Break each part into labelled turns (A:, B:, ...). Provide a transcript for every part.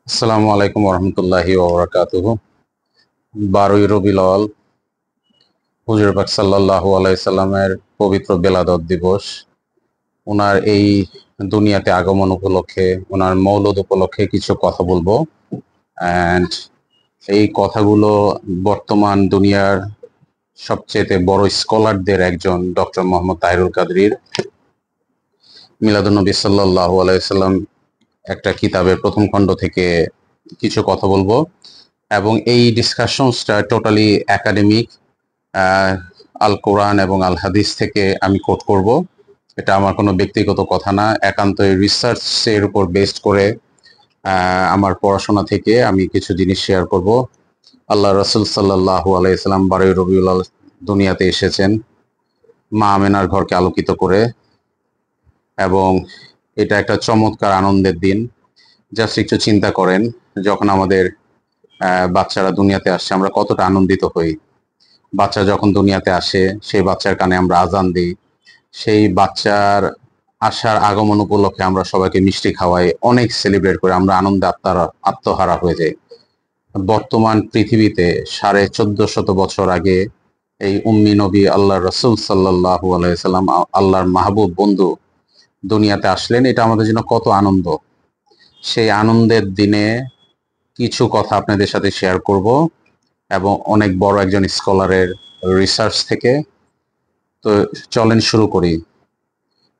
A: আসসালামু আলাইকুম রহমতুল্লাহি ওবরাকাতুহু। 12ই রবিউল আউয়াল হুজুর পাক সাল্লাল্লাহু আলাইহি সাল্লামের পবিত্র বেলাদত দিবস। ওনার এই দুনিয়াতে আগমন উপলক্ষে, ওনার মৌলুদ উপলক্ষে কিছু কথা বলবো। অ্যান্ড এই কথাগুলো বর্তমান দুনিয়ার সবচেয়ে বড় স্কলারদের একজন ডক্টর মোহাম্মদ তাহিরুল কাদরির মিলাদুন নবী সাল্লাল্লাহু আলাইহি সাল্লাম একটা কিতাবের প্রথম খণ্ড থেকে কিছু কথা বলবো। এবং এই ডিসকাশনসটা টোটালি একাডেমিক, আল কোরআন এবং আল হাদিস থেকে আমি কোট করব। এটা আমার কোনো ব্যক্তিগত কথা না, একান্তই রিসার্চের উপর বেসড করে আমার পড়াশোনা থেকে আমি কিছু জিনিস শেয়ার করব। আল্লাহ রসুল সাল্লাল্লাহু আলাইহি সাল্লাম 12ই রবিউল আউয়াল দুনিয়াতে এসেছেন মা আমেনার ঘরকে আলোকিত করে, এবং এটা একটা চমৎকার আনন্দের দিন। জাস্ট একটু চিন্তা করেন, যখন আমাদের বাচ্চারা দুনিয়াতে আসছে আমরা কতটা আনন্দিত হই। বাচ্চা যখন দুনিয়াতে আসে সেই বাচ্চার কানে আমরা আজান দিই, সেই বাচ্চার আসার আগমন উপলক্ষে আমরা সবাইকে মিষ্টি খাওয়াই, অনেক সেলিব্রেট করে আমরা আনন্দে আত্মহারা হয়ে যাই। বর্তমান পৃথিবীতে 1450 বছর আগে এই উম্মি নবী আল্লাহ রসুল সাল্লাল্লাহু আলাইহি সাল্লাম, আল্লাহর মাহবুব বন্ধু দুনিয়াতে আসলেন। এটা আমাদের জন্য কত আনন্দ। সেই আনন্দের দিনে কিছু কথা আপনাদের সাথে শেয়ার করব, এবং অনেক বড় একজন স্কলারের রিসার্চ থেকে। তো চলেন শুরু করি।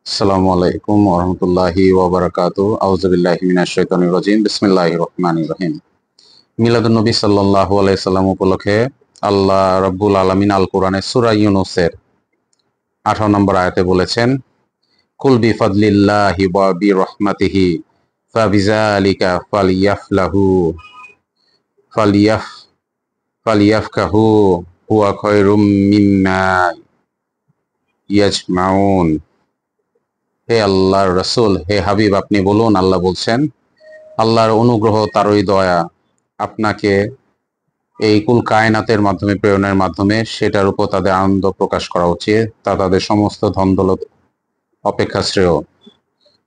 A: আসসালামু আলাইকুম ওরহমতুল্লাহি ওয়াবারাকাতুহু। আউযু বিল্লাহি মিনাশ শাইতানির রাজিম। বিসমিল্লাহির রহমানির রহিম। মিলাদুন নবী সাল্লাল্লাহু আলাইহি সাল্লাম উপলক্ষে আল্লাহ রাব্বুল আলামিন আল কোরআনে সূরা ইউনূসের 18 নম্বর আয়াতে বলেছেন, কুল বিফাদলিল্লাহি ওয়া বিরহমাতিহি ফাবিযালিকা ফালিয়াফ ফালিয়াফকাহু হুয়া খায়রুম মিম্মা ইয়াজমাউন। হে আল্লাহর রাসূল, হে হাবিব, আপনি বলুন, আল্লাহ বলছেন, আল্লাহর অনুগ্রহ, তারই দয়া আপনাকে এই কুল কায়নাতের মাধ্যমে প্রেরণের মাধ্যমে সেটার উপর তাদের আনন্দ প্রকাশ করা উচিত, তা তাদের সমস্ত ধন দৌলত অপেক্ষা শ্রেয়।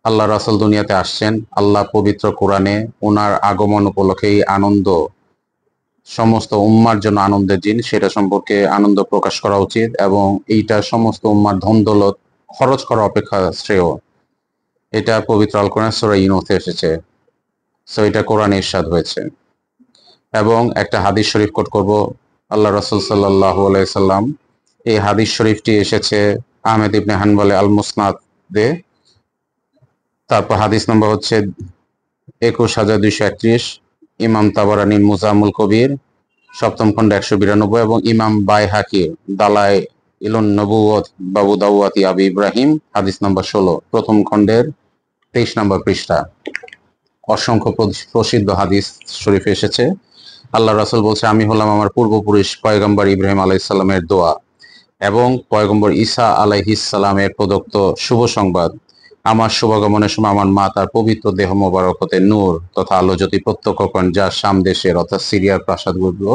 A: আল্লাহ রাসূল দুনিয়াতে আসছেন, আল্লাহ পবিত্র কোরআনে ওনার আগমন উপলক্ষে এই আনন্দ সমস্ত উম্মার জন্য আনন্দের দিন, সেটা সম্পর্কে আনন্দ প্রকাশ করা উচিত, এবং এইটা সমস্ত উম্মার ধন দৌলত খরচ করা অপেক্ষা শ্রেয়। এটা পবিত্র আল কোরআন সূরা ইউনূসে এসেছে। সো এটা কোরআনে ইরশাদ হয়েছে। এবং একটা হাদিস শরীফ কোট করব। আল্লাহ রাসূল সাল্লাল্লাহু আলাইহি সাল্লাম, এই হাদিস শরীফটি এসেছে আহমেদ ইবনে হানবলে আল মুসনাদে। তারপর হাদিস নম্বর হচ্ছে 21231, ইমাম তাবারানীর মুজামুল কবির সপ্তম খণ্ড 192, এবং ইমাম বাইহাকির দালাই ইলুন নবুওয়াত বাবু দাওয়াতি আবি ইব্রাহিম হাদিস নম্বর 16 প্রথম খণ্ডের 23 নম্বর পৃষ্ঠা। অসংখ্য প্রসিদ্ধ হাদিস শরীফে এসেছে। আল্লাহ রাসূল বলছে, আমি হলাম আমার পূর্বপুরুষ পয়গম্বর ইব্রাহিম আলাইহিস সালামের দোয়া এবং পয়গম্বর ঈসা আলাইহিস সালামের প্রদত্ত শুভ সংবাদ। আমার শুভাগমনের সময় আমার মা তার পবিত্র দেহ মোবারক হতে নূর তথা আলো জ্যোতি প্রত্যক্ষ করেন, যা শাম দেশের অর্থাৎ সিরিয়ার প্রাসাদগুলো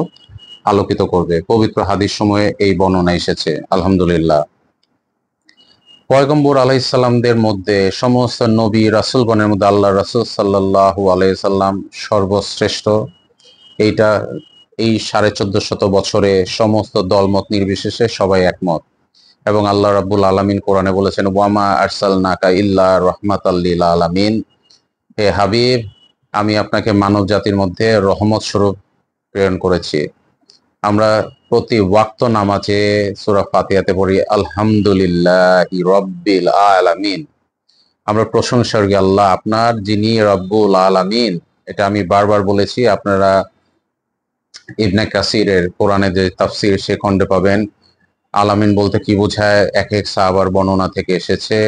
A: আলোকিত করবে। পবিত্র হাদিস সময়ে এই বর্ণনা এসেছে। আলহামদুলিল্লাহ। পয়গম্বর আলাইহিস সালামদের মধ্যে সমস্ত নবী রাসূলগণের মধ্যে আল্লাহ রাসূল সাল্লাল্লাহু আলাইহি সাল্লাম সর্বশ্রেষ্ঠ। এইটা এই 1450 বছরে সমস্ত দলমত নির্বিশেষে সবাই একমত। এবং আল্লাহ রাব্বুল আলামিন কোরআনে বলেছেন, ওয়ামা আরসালনাকা ইল্লা রাহমাতাল লিল আলামিন। হে হাবিব, আমি আপনাকে মানব জাতির মধ্যে রহমত স্বরূপ প্রেরণ করেছি। আমরা প্রতি ওয়াক্ত নামাজে সূরা ফাতিহাতে পড়ি আলহামদুলিল্লাহি রাব্বিল আলামিন। আমরা প্রশংসা করি আল্লাহ আপনার, যিনি রব্বুল আলামিন। এটা আমি বারবার বলেছি, আপনারা ইবনে কাসিরের কোরআনে যে তাফসির সে খণ্ডে পাবেন। আলামিন বলতে কি বোঝায়, এক এক সাহাবার বর্ণনা থেকে এসেছে।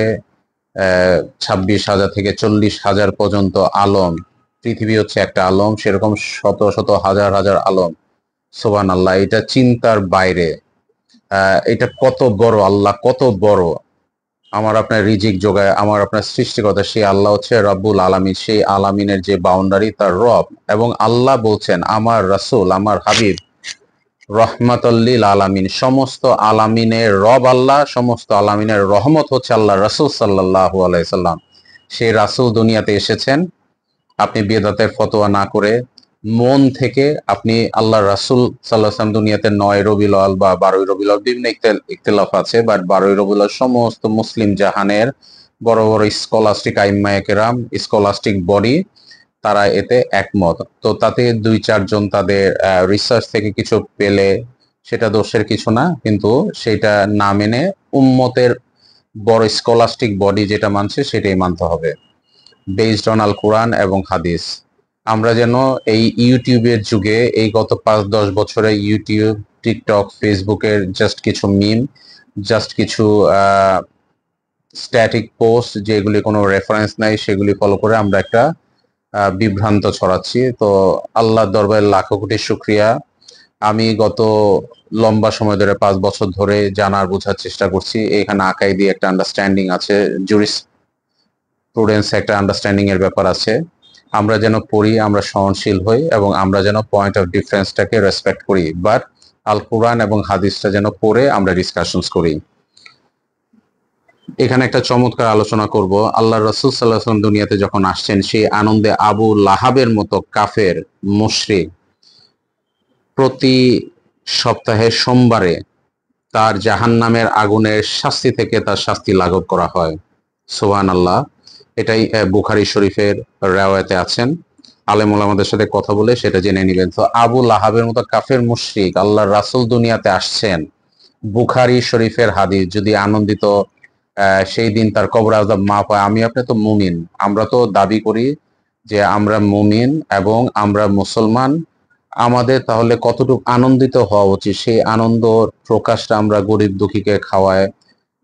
A: 26,000 থেকে 40,000 পর্যন্ত আলম। পৃথিবী হচ্ছে একটা আলম, সেরকম শত শত হাজার হাজার আলম। সুবহানাল্লাহ, এটা চিন্তার বাইরে। এটা কত বড় আল্লাহ, কত বড়। আমার আপনার রিজিক যোগায়, আমার আপনার সৃষ্টিকর্তা সেই আল্লাহ হচ্ছে রব্বুল আলামিন। সেই আলামিনের যে বাউন্ডারি তার রব। এবং আল্লাহ বলছেন, আমার রাসূল, আমার হাবিব রহমাতুল লিল আলামিন। সমস্ত আলামিনের রব আল্লাহ, সমস্ত আলামিনের রহমত হচ্ছে আল্লাহ রাসূল সাল্লাল্লাহু আলাইহি সাল্লাম। সেই রাসূল দুনিয়াতে এসেছেন আপনি বেদাতের ফতোয়া না করে মন থেকে আপনি আল্লাহ রাসূল সাল্লাল্লাহু আলাইহি ওয়াসাল্লাম দুনিয়াতে 9 রবিউল আউয়াল বা 12 রবিউল আউয়াল বিভিন্ন ইখতিলাফ আছে, বাট 12 রবিউল আউয়াল সমস্ত মুসলিম জাহানের বড় বড় স্কলাস্টিক আইম্মায়ে কেরাম, স্কলাস্টিক বডি, তারা এতে একমত। তো তাতে 2-4 জন তাদের রিসার্চ থেকে কিছু পেলে সেটা দোষের কিছু না, কিন্তু সেটা না মেনে উম্মতের বড় স্কলাস্টিক বডি যেটা মানছে সেটাই মানতে হবে, বেসড অন আল কোরআন এবং হাদিস। আমরা যেন এই ইউটিউবের যুগে, এই গত 5-10 বছরে ইউটিউব, টিকটক, ফেসবুকের জাস্ট কিছু মিম, জাস্ট কিছু স্ট্যাটিক পোস্ট যেগুলি কোনো রেফারেন্স নাই, সেগুলি ফলো করে আমরা একটা বিভ্রান্ত ছড়াচ্ছি। তো আল্লাহর দরবারে লাখো কোটি শুকরিয়া। আমি গত লম্বা সময় ধরে 5 বছর ধরে জানার বোঝার চেষ্টা করছি। এখানে আকাইদি একটা আন্ডারস্ট্যান্ডিং আছে, জুরিসপ্রুডেন্স একটা আন্ডারস্ট্যান্ডিং এর ব্যাপার আছে। আমরা যেন পড়ি, আমরা সহনশীল হই এবং আমরা যেন পয়েন্ট অফ ডিফারেন্সটাকে রেসপেক্ট করি, বাট আল কোরআন এবং হাদিসটা যেন পড়ে আমরা ডিসকাশনস করি। এখানে একটা চমৎকার আলোচনা করব। আল্লাহ রাসূল সাল্লাল্লাহু আলাইহি ওয়াসাল্লাম দুনিয়াতে যখন আসছেন, সেই আনন্দে আবু লাহাবের মতো কাফের মুশরিক প্রতি সপ্তাহে সোমবারে তার জাহান্নামের আগুনের শাস্তি থেকে তার শাস্তি লাঘব করা হয়। সুবহানাল্লাহ। এটাই বুখারী শরীফের রিওয়ায়াতে আছেন। আলেম ওলামাদের সাথে কথা বলে সেটা জেনে নিলেন। তো আবু লাহাবের মতো কাফের মুশরিক, আল্লাহর রাসূল দুনিয়াতে আসছেন, বুখারী শরীফের হাদিস, যদি আনন্দিত সেই দিন তার কবর আযাব মাফ হয়। আমি আপনি তো মুমিন, আমরা তো দাবি করি যে আমরা মুমিন এবং আমরা মুসলমান। আমাদের তাহলে কতটুকু আনন্দিত হওয়া উচিত, সেই আনন্দ প্রকাশটা আমরা গরিব দুঃখীকে খাওয়ায়,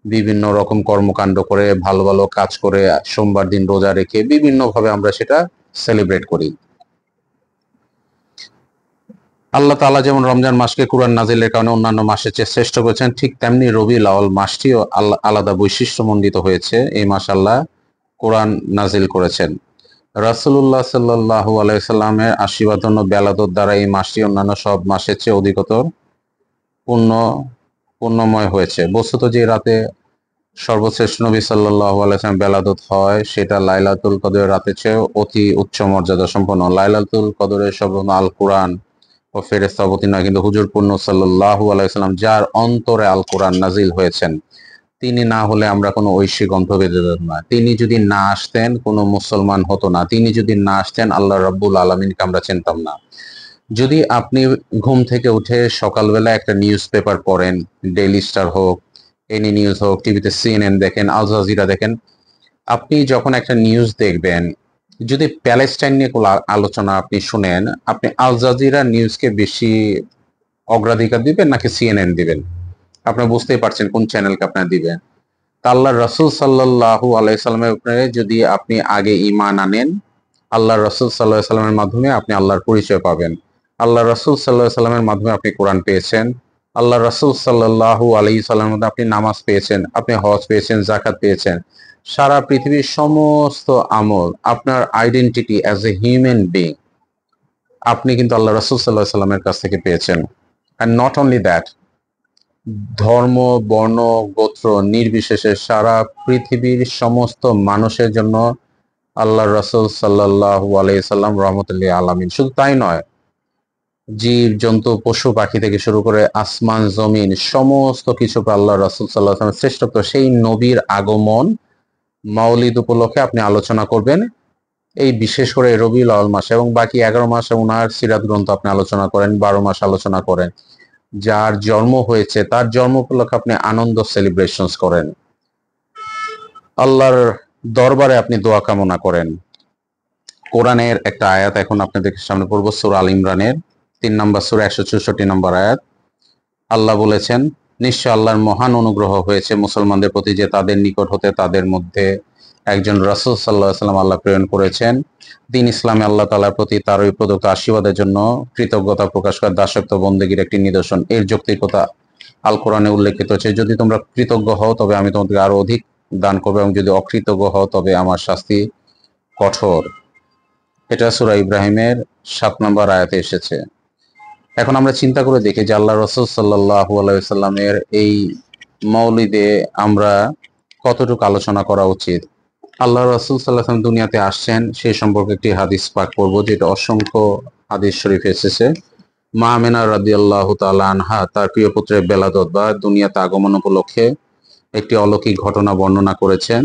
A: বিভিন্ন রকম কর্মকাণ্ড করে, ভালো ভালো কাজ করে, সোমবার দিন রোজা রেখে বিভিন্নভাবে আমরা সেটা সেলিব্রেট করি। আল্লাহ তাআলা যেমন রমজান মাসকে কুরআন নাজিলের কারণে অন্যান্য মাসের চেয়ে শ্রেষ্ঠ করেছেন, ঠিক তেমনি রবিউল আউয়াল মাসটিও আলাদা বৈশিষ্ট্যমণ্ডিত হয়েছে। এই মাস আল্লাহ কোরআন নাজিল করেছেন। রাসূলুল্লাহ সাল্লাল্লাহু আলাইহি সাল্লামের আশীর্বাদন্য বেলাদত দ্বারা এই মাসটি অন্যান্য সব মাসের চেয়ে অধিকতর পুণ্যময় হয়েছে। বস্তুত যে রাতে সর্বশ্রেষ্ঠ নবী সাল্লাল্লাহু আলাইহি সাল্লাম বেলাদত হয়, সেটা লাইলাতুল কদরের রাতের চেয়ে অতি উচ্চ মর্যাদা সম্পন্ন। লাইলাতুল কদরের সর্বপ্রথম আল কোরআন ও ফেরেশতা অবতীর্ণ হয়, কিন্তু হুজুর পূর্ণ সাল্লাল্লাহু আলাইহি সাল্লাম যার অন্তরে আল কোরআন নাজিল হয়েছেন, তিনি না হলে আমরা কোনো ঐশী গ্রন্থ বেঁধে যেত না। তিনি যদি না আসতেন, কোনো মুসলমান হতো না। তিনি যদি না আসতেন, আল্লাহ রাব্বুল আলামিনকে আমরা চিনতাম না। যদি আপনি ঘুম থেকে উঠে সকালবেলা একটা নিউজ পেপার পড়েন, ডেইলি স্টার হোক, এনি নিউজ হোক, টিভিতে সিএনএন দেখেন, আল জাজিরা দেখেন, আপনি যখন একটা নিউজ দেখবেন, যদি প্যালেস্টাইন নিয়ে কোনো আলোচনা আপনি শুনেন, আপনি আল জাজিরা নিউজকে বেশি অগ্রাধিকার দিবেন নাকি সিএনএন দিবেন? আপনারা বুঝতেই পারছেন কোন চ্যানেলকে আপনারা দিবেন। তা আল্লাহর রাসূল সাল্লাল্লাহু আলাইহি সাল্লামের উপরে যদি আপনি আগে ঈমান আনেন, আল্লাহর রাসূল সাল্লাল্লাহু আলাইহি সাল্লামের মাধ্যমে আপনি আল্লাহর পরিচয় পাবেন। আল্লাহর রাসূল সাল্লাল্লাহু আলাইহি সাল্লামের মাধ্যমে আপনি কোরআন পেয়েছেন। আল্লাহর রাসূল সাল্লাল্লাহু আলাইহি সাল্লামের মধ্যে আপনি নামাজ পেয়েছেন, আপনি হজ পেয়েছেন, যাকাত পেয়েছেন। সারা পৃথিবীর সমস্ত আমল, আপনার identity as a human being, আপনি কিন্তু আল্লাহ রাসূল সাল্লাল্লাহু আলাইহি সাল্লামের কাছ থেকে পেয়েছেন। অ্যান্ড নট অনলি দ্যাট, ধর্ম, বর্ণ, গোত্র নির্বিশেষে সারা পৃথিবীর সমস্ত মানুষের জন্য আল্লাহর রাসূল সাল্লাল্লাহু আলাইহি সাল্লাম রাহমাতুল লিল আলামিন। শুধু তাই নয়, জীব জন্তু পশু পাখি থেকে শুরু করে আসমান জমিন সমস্ত কিছু আল্লাহর রাসূল সাল্লাল্লাহু আলাইহি সাল্লামের শ্রেষ্ঠত্ব, সেই নবীর আগমন মাওলিদ উপলক্ষে আপনি আলোচনা করবেন। এই বিশেষ করে রবিউল আউয়াল মাসে, এবং বাকি 11 মাসে উনার সিরাত গ্রন্থ আপনি আলোচনা করেন, 12 মাস আলোচনা করেন। যার জন্ম হয়েছে তার জন্ম উপলক্ষে আপনি আনন্দ সেলিব্রেশনস করেন, আল্লাহর দরবারে আপনি দোয়া কামনা করেন। কোরআনের একটা আয়াত এখন আপনাদের সামনে পড়ব, সূরা আল ইমরানের 3 নম্বর সূরা 164 নম্বর আয়াত। আল্লাহ বলেছেন, নিশ্চয় আল্লাহর মহান অনুগ্রহ হয়েছে মুসলমানদের প্রতি যে তাদের নিকট হতে তাদের মধ্যে একজন রাসূল সাল্লাল্লাহু আলাইহি সাল্লাম আল্লাহ প্রেরণ করেছেন। দিন ইসলামে আল্লাহ তাআলার প্রতি তার ওই প্রদত্ত আশীর্বাদের জন্য কৃতজ্ঞতা প্রকাশ করা দাসত্ব বন্দেগীর একটি নিদর্শন। এর যৌক্তিকতা আল কোরআনে উল্লেখিত হচ্ছে, যদি তোমরা কৃতজ্ঞ হও তবে আমি তোমাদেরকে আরো অধিক দান করবো, এবং যদি অকৃতজ্ঞ হও তবে আমার শাস্তি কঠোর। এটা সূরা ইব্রাহিমের 7 নম্বর আয়াতে এসেছে। এখন আমরা চিন্তা করে দেখি যে আল্লাহ রাসূল সাল্লাল্লাহু আলাইহি সাল্লামের এই মাওলিদে আমরা কতটুকু আলোচনা করা উচিত। আল্লাহ রাসূল সাল্লাল্লাহু আলাইহি ওয়াসাল্লাম দুনিয়াতে আসছেন সেই সম্পর্কে একটি হাদিস পাক পড়ব, যেটা অসংখ্য হাদিস শরীফ এসেছে। মা আমিনা রাদিয়াল্লাহু তাআলা আনহা তার প্রিয় পুত্রের বেলাদত বা দুনিয়াতে আগমন উপলক্ষে একটি অলৌকিক ঘটনা বর্ণনা করেছেন।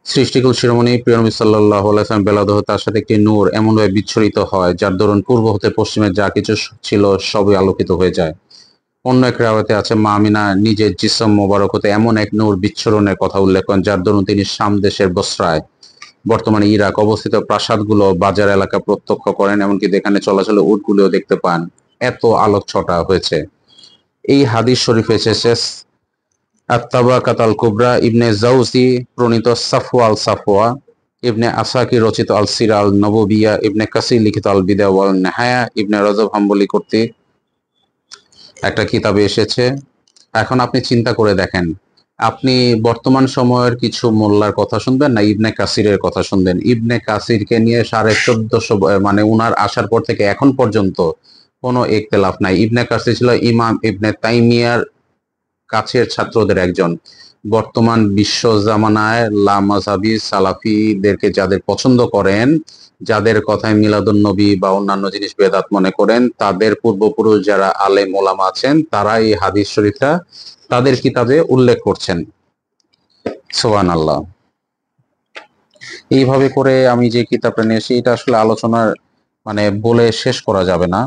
A: সৃষ্টিকুল শিরোমণি প্রিয় নবী সাল্লাল্লাহু আলাইহি ওয়াসাল্লাম বেলাদত তার সাথে একটি নূর এমনভাবে বিচ্ছুরিত হয় যার দরুন পূর্ব হতে পশ্চিমে যা কিছু ছিল সবই আলোকিত হয়ে যায়। অন্য এক রাওয়াতে আছে মা আমিনা নিজের জিসম মোবারক হতে এমন এক নূর বিচ্ছুরণের কথা উল্লেখ করেন যার দরুন তিনি শাম দেশের বসরায়, বর্তমানে ইরাক অবস্থিত প্রাসাদগুলো, বাজার এলাকা প্রত্যক্ষ করেন, এমনকি যেখানে চলাচলে উটগুলিও দেখতে পান। এত আলোক ছটা হয়েছে। এই হাদিস শরীফ এসেছে আত-তাবাকাত আল কুবরা ইবনে জাউজি প্রণীত সাফওয়া আল সাফওয়া, ইবনে আসাকির রচিত আল সিরা আল নববিয়া, ইবনে কাসির লিখিত আল বিদায়া ওয়াল নেহায়া, ইবনে রজব হাম্বলি কর্তৃক একটা কিতাবে এসেছে। এখন আপনি চিন্তা করে দেখেন, আপনি বর্তমান সময়ের কিছু মোল্লার কথা শুনবেন না ইবনে কাসিরের কথা শুনবেন? ইবনে কাসিরকে নিয়ে 1450 মানে উনার আসার পর থেকে এখন পর্যন্ত কোনো ইখতিলাফ নাই। ইবনে কাসির ছিল ইমাম ইবনে তাইমিয়ার কাছের ছাত্রদের একজন। বর্তমান বিশ্ব জামানায় লামাযহাবী সালাফিদেরকে যাদের পছন্দ করেন, যাদের কথায় মিলাদুন নবী বা অন্যান্য জিনিস বেদাত মনে করেন, তাদের পূর্বপুরুষ যারা আলেম ওলামা আছেন তারা এই হাদিস শরীফটা তাদের কিতাবে উল্লেখ করছেন। সুবহানাল্লাহ। এইভাবে করে আমি যে কিতাবটা নিয়ে এসেছি এটা আসলে আলোচনার মানে বলে শেষ করা যাবে না।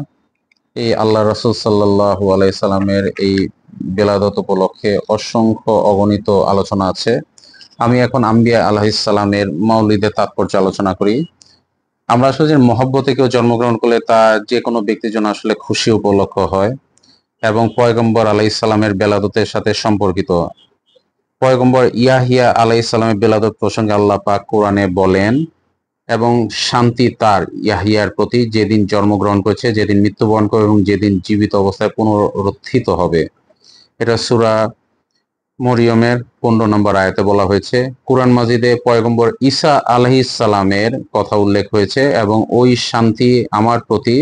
A: এই আল্লাহ রাসূল সাল্লাল্লাহু আলাইহি সাল্লামের এই বেলাদত উপলক্ষে অসংখ্য অগণিত আলোচনা আছে। আমি এখন আম্বিয়া আলাইহিস সালামের মাউলিদের তাৎপর্য আলোচনা করি। আমরা আসলে যে মহব্বতে কেউ জন্মগ্রহণ করলে তা যে কোনো ব্যক্তির জন্য আসলে খুশি উপলক্ষ হয় এবং পয়গম্বর আলাইহিস সালামের বেলাদতের সাথে সম্পর্কিত। পয়গম্বর ইয়াহিয়া আলাইহিস সালামের বেলাদত প্রসঙ্গে আল্লাহ পাক কোরআনে বলেন, এবং শান্তি তার ইয়াহিয়ার প্রতি যেদিন জন্মগ্রহণ করেছে, যেদিন মৃত্যুবরণ করে এবং যেদিন জীবিত অবস্থায় পুনরুত্থিত হবে। এটা সূরা মরিয়মের 15 নম্বর আয়াতে বলা হয়েছে। কুরআন মাজিদে পয়গম্বর ঈসা আলাইহিস সালামের কথা উল্লেখ হয়েছে, এবং ওই শান্তি আমার প্রতি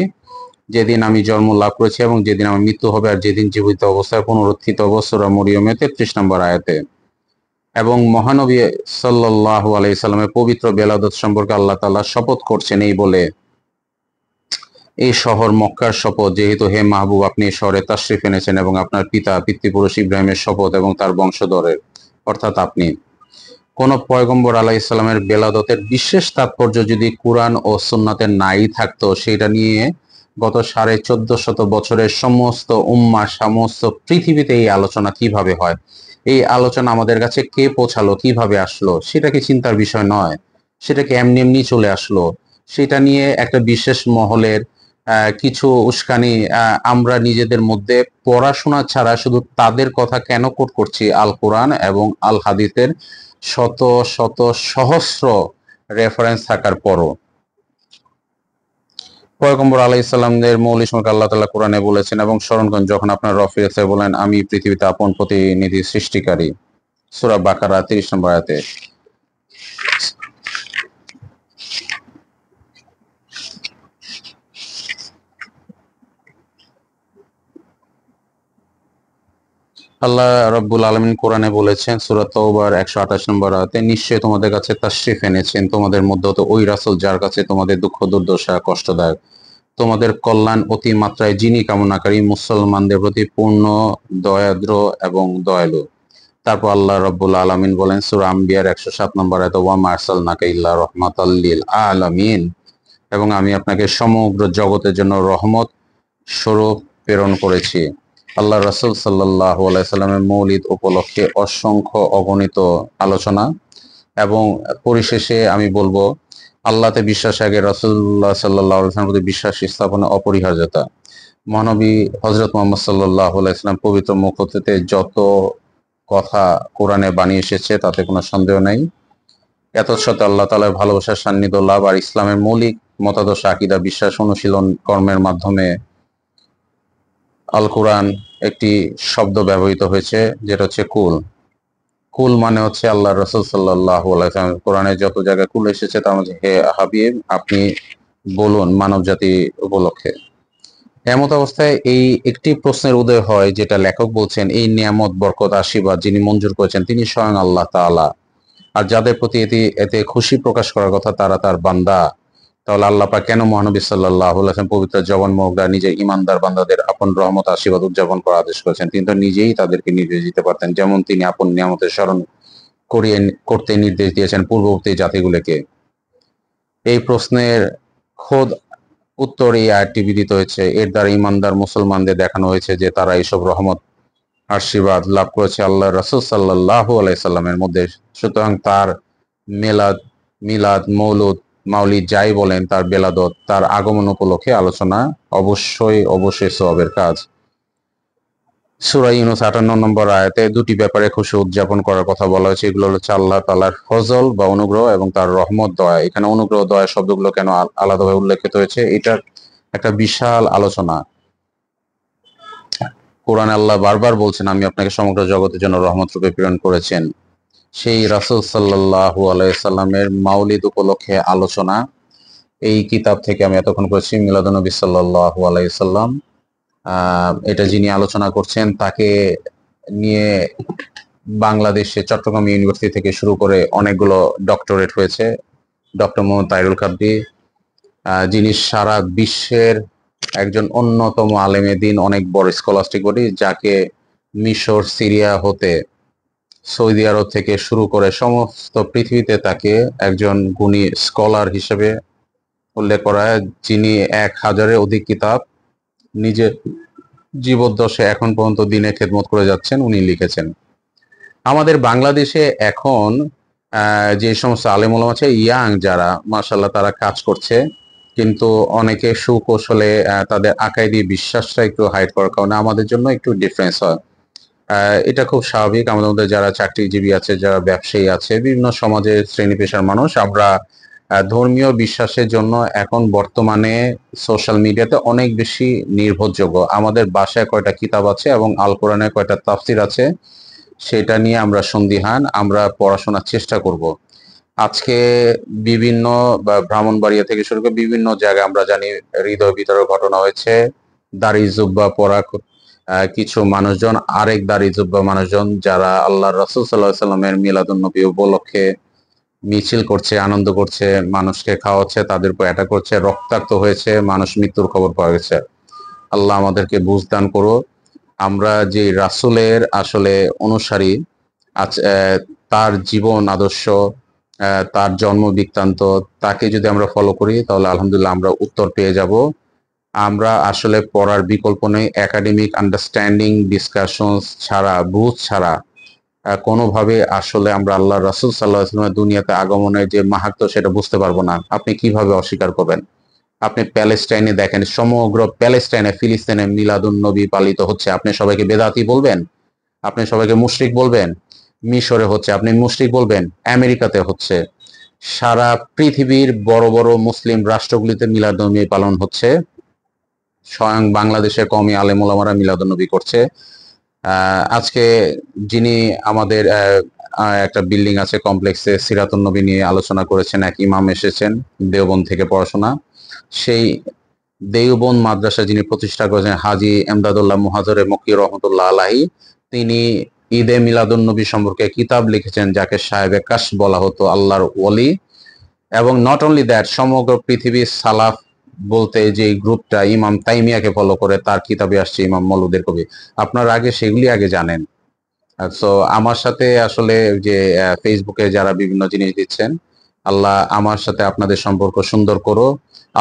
A: যেদিন আমি জন্ম লাভ করেছি এবং যেদিন আমার মৃত্যু হবে আর যেদিন জীবিত অবস্থায় পুনরুত্থিত হব, সূরা মরিয়মের 33 নম্বর আয়াতে। এবং মহানবী সাল্লাল্লাহু আলাইহি সাল্লামের পবিত্র বেলাদত সম্পর্কে আল্লাহ তাআলা শপথ করছেন এই বলে, এই শহর মক্কার শপথ, যেহেতু হে মাহবুব আপনি এই শহরে তাশরিফ এনেছেন এবং আপনার পিতা পিতৃপুরুষ ইব্রাহিমের শপথ এবং তার বংশধরের, অর্থাৎ আপনি। কোন পয়গম্বর আলাইহিস সালামের বেলাদতের বিশেষ তাৎপর্য যদি কুরআন ও সুন্নাতে নাই থাকতো, সেটা নিয়ে গত 1450 বছরের সমস্ত উম্মাহ, সমস্ত পৃথিবীতে এই আলোচনা কিভাবে হয়, এই আলোচনা আমাদের কাছে কে পৌঁছালো, কিভাবে আসলো, সেটা কি চিন্তার বিষয় নয়? সেটা কি এমনি এমনি চলে আসলো? সেটা নিয়ে একটা বিশেষ মহলের কিছু উস্কানি, আমরা নিজেদের মধ্যে পড়াশোনা ছাড়া শুধু তাদের কথা কেন কোট করছি আল কোরআন এবং আল হাদিসের শত শত সহস্র রেফারেন্স থাকার পরও। পয়গম্বর আলাইহিস সালামের মৌলিক সম্পর্কে আল্লাহ তাআলা কোরআনে বলেছেন, এবং স্মরণ করেন যখন আপনার রফিক বলেন আমি পৃথিবীতে আপন প্রতিনিধি সৃষ্টিকারী। সূরা বাকারা 30 নম্বর আয়াতে। আল্লাহ রাব্বুল আলামিন কোরআনে বলেছেন সূরা তাওবার 128 নম্বর আয়াতে, নিশ্চয়ই তোমাদের কাছে তাশরিফ এনেছেন তোমাদের মধ্যে হতে ওই রাসূল যার কাছে তোমাদের দুঃখ দুর্দশা কষ্টদায়ক, তোমাদের কল্যাণ অতি মাত্রায় যিনি কামনাকারী, মুসলমানদের প্রতি পূর্ণ দয়াদ্র এবং দয়ালু। তারপর আল্লাহ রাব্বুল আলামিন বলেন সূরা আম্বিয়ার 107 নম্বর আয়াতে, ওয়া মা আরসালনাকা ইল্লা রাহমাতাল লিল আলামিন, এবং আমি আপনাকে সমগ্র জগতের জন্য রহমত স্বরূপ প্রেরণ করেছি। আল্লাহ রাসূল সাল্লাল্লাহু আলাইহি সাল্লামের মৌলিদ উপলক্ষে অসংখ্য অগণিত আলোচনা, এবং পরিশেষে আমি বলবো আল্লাহতে বিশ্বাসের আগে রাসূলুল্লাহ সাল্লাল্লাহু আলাইহি ওয়াসাল্লামের প্রতি বিশ্বাস স্থাপনের অপরিহার্যতা। মহানবী হযরত মুহাম্মদ সাল্লাল্লাহু আলাইহি ওয়াসাল্লাম পবিত্র মুখ হতে যত কথা কোরআনে বাণী এসেছে তাতে কোনো সন্দেহ নেই। এতৎসত্ত্বেও আল্লাহ তাআলার ভালোবাসার সান্নিধ্য লাভ আর ইসলামের মৌলিক মতাদর্শ, আকীদা, বিশ্বাস, অনুশীলন, কর্মের মাধ্যমে আল কোরআন একটি শব্দ ব্যবহৃত হয়েছে যেটা হচ্ছে কুল। কুল মানে হচ্ছে আল্লাহ রাসূল সাল্লাল্লাহু আলাইহি ওয়াসাল্লাম। কোরআনে যত জায়গায় কুল এসেছে তার মধ্যে হে হাবিব আপনি বলুন মানব জাতি উপলক্ষে। এমত অবস্থায় এই একটি প্রশ্নের উদয় হয়, যেটা লেখক বলছেন এই নিয়ামত বরকত আশীর্বাদ যিনি মঞ্জুর করেছেন তিনি স্বয়ং আল্লাহ তাআলা। আর যাদের প্রতি এতে খুশি প্রকাশ করার কথা তারা তার বান্দা, তাহলে আল্লাহ পাক কেন মহানবী সাল্লাল্লাহু আলাইহি ওয়াসাল্লাম পবিত্র জবান মুবারক নিজের ইমানদার বান্দাদের আপন রহমত আশীর্বাদ উদযাপন করার আদেশ করেছেন? তিনি তো নিজেই তাদেরকে নির্দেশ দিতে পারতেন, যেমন তিনি আপন নিয়ামতের স্মরণ করতে নির্দেশ দিয়েছেন পূর্ববর্তী জাতিগুলোকে। এই প্রশ্নের খোদ উত্তর এই আয়াতটি বিদিত হয়েছে। এর দ্বারা ইমানদার মুসলমানদের দেখানো হয়েছে যে তারা এইসব রহমত আশীর্বাদ লাভ করেছে আল্লাহ রাসূল সাল্লাল্লাহু আলাইহি সাল্লামের মধ্যে। সুতরাং তার মিলাদ, মৌলুদ, মাউলিদ যাই বলেন, তার বেলাদত, তার আগমন উপলক্ষে আলোচনা অবশ্যই সওয়াবের কাজ। সূরা ইউনূস ৫৮ নম্বর আয়াতে দুটি ব্যাপারে খুশি উদযাপন করার কথা বলা হয়েছে। এগুলো হচ্ছে আল্লাহ তাআলার ফজল বা অনুগ্রহ এবং তার রহমত, দয়া। এখানে অনুগ্রহ, দয়া শব্দগুলো কেন আলাদাভাবে উল্লেখিত হয়েছে, এটা একটা বিশাল আলোচনা। কোরআনে আল্লাহ বারবার বলছেন, আমি আপনাকে সমগ্র জগতের জন্য রহমত রূপে প্রেরণ করেছেন। সেই রাসূল সাল্লাল্লাহু আলাইহি সাল্লামের মাউলিদ উপলক্ষে আলোচনা এই কিতাব থেকে আমি এতক্ষণ করেছি। মিলাদুন নবী সাল্লাল্লাহু আলাইহি সাল্লাম, এটা যিনি আলোচনা করছেন তাকে নিয়ে বাংলাদেশে চট্টগ্রাম ইউনিভার্সিটি থেকে শুরু করে অনেকগুলো ডক্টরেট হয়েছে। ডক্টর মোহাম্মদ তাইরুল কাবরি, যিনি সারা বিশ্বের একজন অন্যতম আলেমে দ্বীন, অনেক বড় স্কলাস্টিক বডি, যাকে মিশর, সিরিয়া হতে সৌদি আরব থেকে শুরু করে সমস্ত পৃথিবীতে তাকে একজন গুণী স্কলার হিসেবে উল্লেখ করা হয়, যিনি ১,০০০-এর অধিক কিতাব নিজের জীবদ্দশায় এখন পর্যন্ত দিনে খেদমত করে যাচ্ছেন, উনি লিখেছেন। আমাদের বাংলাদেশে এখন যে সমস্ত আলেম ওলামা আছে, ইয়াং যারা, মাশাআল্লাহ তারা কাজ করছে, কিন্তু অনেকে সুকৌশলে তাদের আকাইদি বিশ্বাসটা একটু হাইড করার কারণে আমাদের জন্য একটু ডিফারেন্স হয়। এটা খুব স্বাভাবিক। আমাদের মধ্যে যারা চাকরিজীবী আছে, যারা ব্যবসায়ী আছে, বিভিন্ন সমাজের শ্রেণী পেশার মানুষ, আমরা ধর্মীয় বিশ্বাসের জন্য এখন বর্তমানে সোশ্যাল মিডিয়াতে অনেক বেশি নির্ভরযোগ্য। আমাদের বাসায় কয়টা কিতাব আছে এবং আল কোরআনের কয়টা তাফসির আছে সেটা নিয়ে আমরা সন্দিহান। আমরা পড়াশোনার চেষ্টা করব। আজকে বিভিন্ন ব্রাহ্মণবাড়িয়া থেকে শুরু করে বিভিন্ন জায়গায় আমরা জানি হৃদয় বিতরক ঘটনা হয়েছে। দাড়ি জুব্বা পরা কিছু মানুষজন, আরেক দাড়ি জুব্বা মানুষজন, যারা আল্লাহ রাসূল সাল্লাল্লাহু আলাইহি সাল্লামের মিলাদুন নবী উপলক্ষে মিছিল করছে, আনন্দ করছে, মানুষকে খাওয়াচ্ছে, তাদের উপর অ্যাটাক করছে, রক্তাক্ত হয়েছে, মানুষ মৃত্যুর খবর পাওয়া গেছে। আল্লাহ আমাদেরকে বুঝ দান করো। আমরা যে রাসূলের আসলে অনুসারী, তার জীবন আদর্শ, তার জন্ম বৃত্তান্ত, তাকে যদি আমরা ফলো করি তাহলে আলহামদুলিল্লাহ আমরা উত্তর পেয়ে যাব। আমরা আসলে পড়ার বিকল্প নেই। একাডেমিক আন্ডারস্ট্যান্ডিং, ডিসকাশনস ছাড়া, বুঝ ছাড়া কোনোভাবে আসলে আমরা আল্লাহ রাসূল সাল্লাল্লাহু আলাইহি ওয়াসাল্লামের দুনিয়াতে আগমনের যে মাহাত্ম্য সেটা বুঝতে পারবো না। আপনি কিভাবে অস্বীকার করবেন? আপনি প্যালেস্টাইনে দেখেন, সমগ্র প্যালেস্টাইনে, ফিলিস্তিনে মিলাদুন নবী পালিত হচ্ছে, আপনি সবাইকে বেদাতি বলবেন? আপনি সবাইকে মুশরিক বলবেন? মিশরে হচ্ছে, আপনি মুশরিক বলবেন? আমেরিকাতে হচ্ছে, সারা পৃথিবীর বড় বড় মুসলিম রাষ্ট্রগুলিতে মিলাদুন নবী পালন হচ্ছে। স্বয়ং বাংলাদেশের কওমি আলেম ওলামারা মিলাদুন নবী করছে। আজকে যিনি আমাদের একটা বিল্ডিং আছে কমপ্লেক্সে, সিরাতুন নবী নিয়ে আলোচনা করেছেন, এক ইমাম এসেছেন দেওবন্দ থেকে পড়াশোনা। সেই দেওবন্দ মাদ্রাসা যিনি প্রতিষ্ঠা করেছেন, হাজী এমদাদুল্লাহ মুহাজিরে মক্কি রহমতুল্লাহ আলাইহি, তিনি ঈদে মিলাদুন নবী সম্পর্কে কিতাব লিখেছেন, যাকে সাহেবে কাশ বলা হতো, আল্লাহর ওলি। এবং নট অনলি দ্যাট, সমগ্র পৃথিবীর সালাফ বলতে যে গ্রুপটা ইমাম তাইমিয়াকে ফলো করে, তার কিতাবে আসছে ইমাম মওলুদের কবি। আপনারা আগে সেগুলি আগে জানেন। সো আমার সাথে আসলে যে ফেসবুকে যারা বিভিন্ন জিনিস দিচ্ছেন, আল্লাহ আমার সাথে আপনাদের সম্পর্ক সুন্দর করো।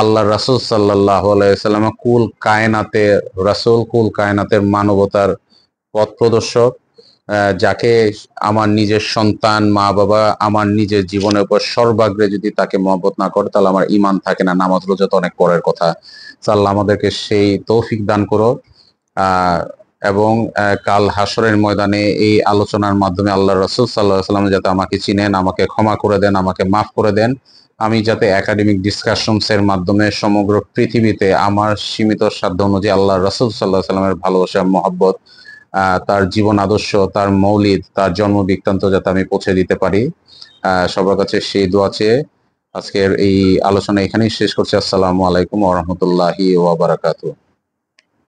A: আল্লাহ রাসূল সাল্লাল্লাহু আলাইহি ওয়াসাল্লাম কুল কায়নাতের রাসূল, কুল কায়নাতের মানবতার পথ প্রদর্শক, যাকে আমার নিজের সন্তান, মা বাবা, আমার নিজের জীবনের উপর সর্বাগ্রে যদি তাকে মহব্বত না করে তাহলে আমার ঈমান থাকে না। নামাজ রোজা তো অনেক পরের কথা। আল্লাহ আমাদেরকে সেই তৌফিক দান করো। এবং কাল হাসরের ময়দানে এই আলোচনার মাধ্যমে আল্লাহ রাসূল সাল্লাল্লাহু আলাইহি ওয়াসাল্লাম যাতে আমাকে চিনেন, আমাকে ক্ষমা করে দেন, আমাকে মাফ করে দেন। আমি যাতে একাডেমিক ডিসকাশনস এর মাধ্যমে সমগ্র পৃথিবীতে আমার সীমিত সাধ্য অনুযায়ী আল্লাহ রাসূল সাল্লাল্লাহু আলাইহি ওয়াসাল্লামের ভালোবাসা, মহব্বত, তার জীবন আদর্শ, তার মৌলিদ, তার জন্ম বৃত্তান্ত যাতে আমি পৌঁছে দিতে পারি, সবার কাছে সেই দোয়া চেয়ে আজকের এই আলোচনা এখানেই শেষ করছি। আসসালামু আলাইকুম ওয়া রাহমাতুল্লাহি ওয়া বারাকাতুহু।